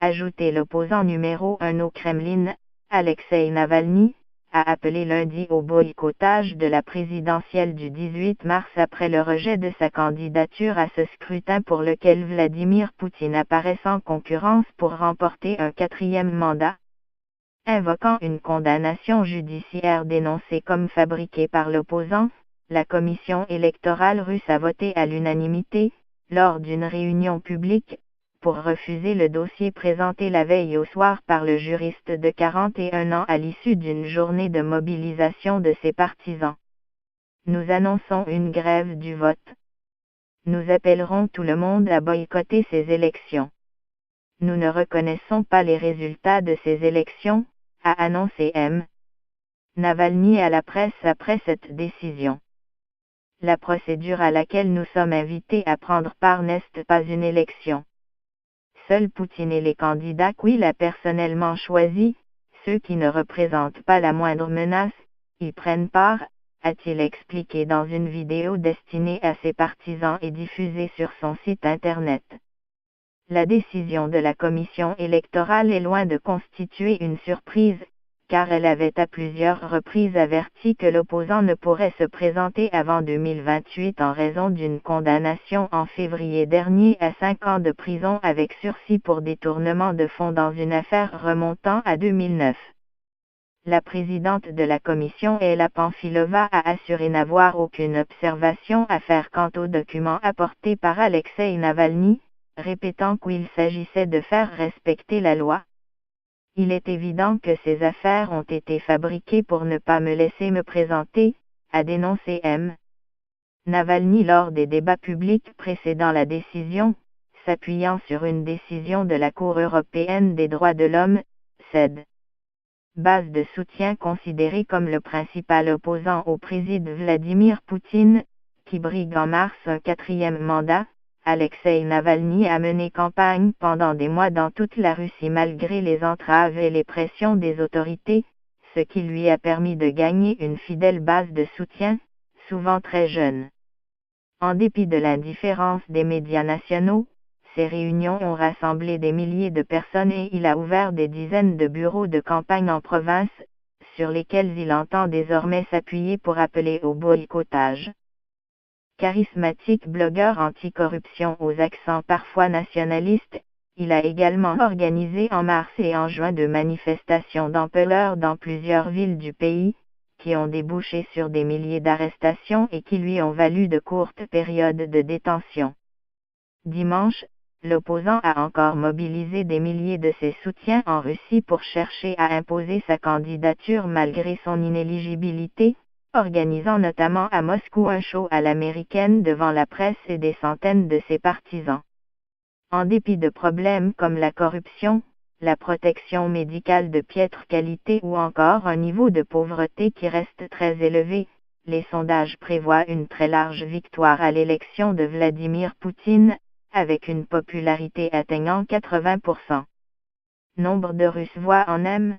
ajouté l'opposant numéro 1 au Kremlin, Alexeï Navalny, a appelé lundi au boycottage de la présidentielle du 18 mars après le rejet de sa candidature à ce scrutin pour lequel Vladimir Poutine apparaît sans concurrence pour remporter un 4e mandat. Invoquant une condamnation judiciaire dénoncée comme fabriquée par l'opposant, la commission électorale russe a voté à l'unanimité, lors d'une réunion publique, pour refuser le dossier présenté la veille au soir par le juriste de 41 ans à l'issue d'une journée de mobilisation de ses partisans. Nous annonçons une grève du vote. Nous appellerons tout le monde à boycotter ces élections. Nous ne reconnaissons pas les résultats de ces élections, a annoncé M. Navalny à la presse après cette décision. La procédure à laquelle nous sommes invités à prendre part n'est pas une élection. Seuls Poutine et les candidats qu'il a personnellement choisis, ceux qui ne représentent pas la moindre menace, y prennent part, a-t-il expliqué dans une vidéo destinée à ses partisans et diffusée sur son site internet. La décision de la commission électorale est loin de constituer une surprise, car elle avait à plusieurs reprises averti que l'opposant ne pourrait se présenter avant 2028 en raison d'une condamnation en février dernier à 5 ans de prison avec sursis pour détournement de fonds dans une affaire remontant à 2009. La présidente de la commission Ella Pamphilova a assuré n'avoir aucune observation à faire quant aux documents apportés par Alexeï Navalny, répétant qu'il s'agissait de faire respecter la loi. Il est évident que ces affaires ont été fabriquées pour ne pas me laisser me présenter, a dénoncé M. Navalny lors des débats publics précédant la décision, s'appuyant sur une décision de la Cour européenne des droits de l'homme, CED. Base de soutien considérée comme le principal opposant au président Vladimir Poutine, qui brigue en mars un 4e mandat. Alexeï Navalny a mené campagne pendant des mois dans toute la Russie malgré les entraves et les pressions des autorités, ce qui lui a permis de gagner une fidèle base de soutien, souvent très jeune. En dépit de l'indifférence des médias nationaux, ces réunions ont rassemblé des milliers de personnes et il a ouvert des dizaines de bureaux de campagne en province, sur lesquels il entend désormais s'appuyer pour appeler au boycottage. Charismatique blogueur anticorruption aux accents parfois nationalistes, il a également organisé en mars et en juin de manifestations d'ampleur dans plusieurs villes du pays, qui ont débouché sur des milliers d'arrestations et qui lui ont valu de courtes périodes de détention. Dimanche, l'opposant a encore mobilisé des milliers de ses soutiens en Russie pour chercher à imposer sa candidature malgré son inéligibilité, organisant notamment à Moscou un show à l'américaine devant la presse et des centaines de ses partisans. En dépit de problèmes comme la corruption, la protection médicale de piètre qualité ou encore un niveau de pauvreté qui reste très élevé, les sondages prévoient une très large victoire à l'élection de Vladimir Poutine, avec une popularité atteignant 80%. Nombre de Russes voient en M.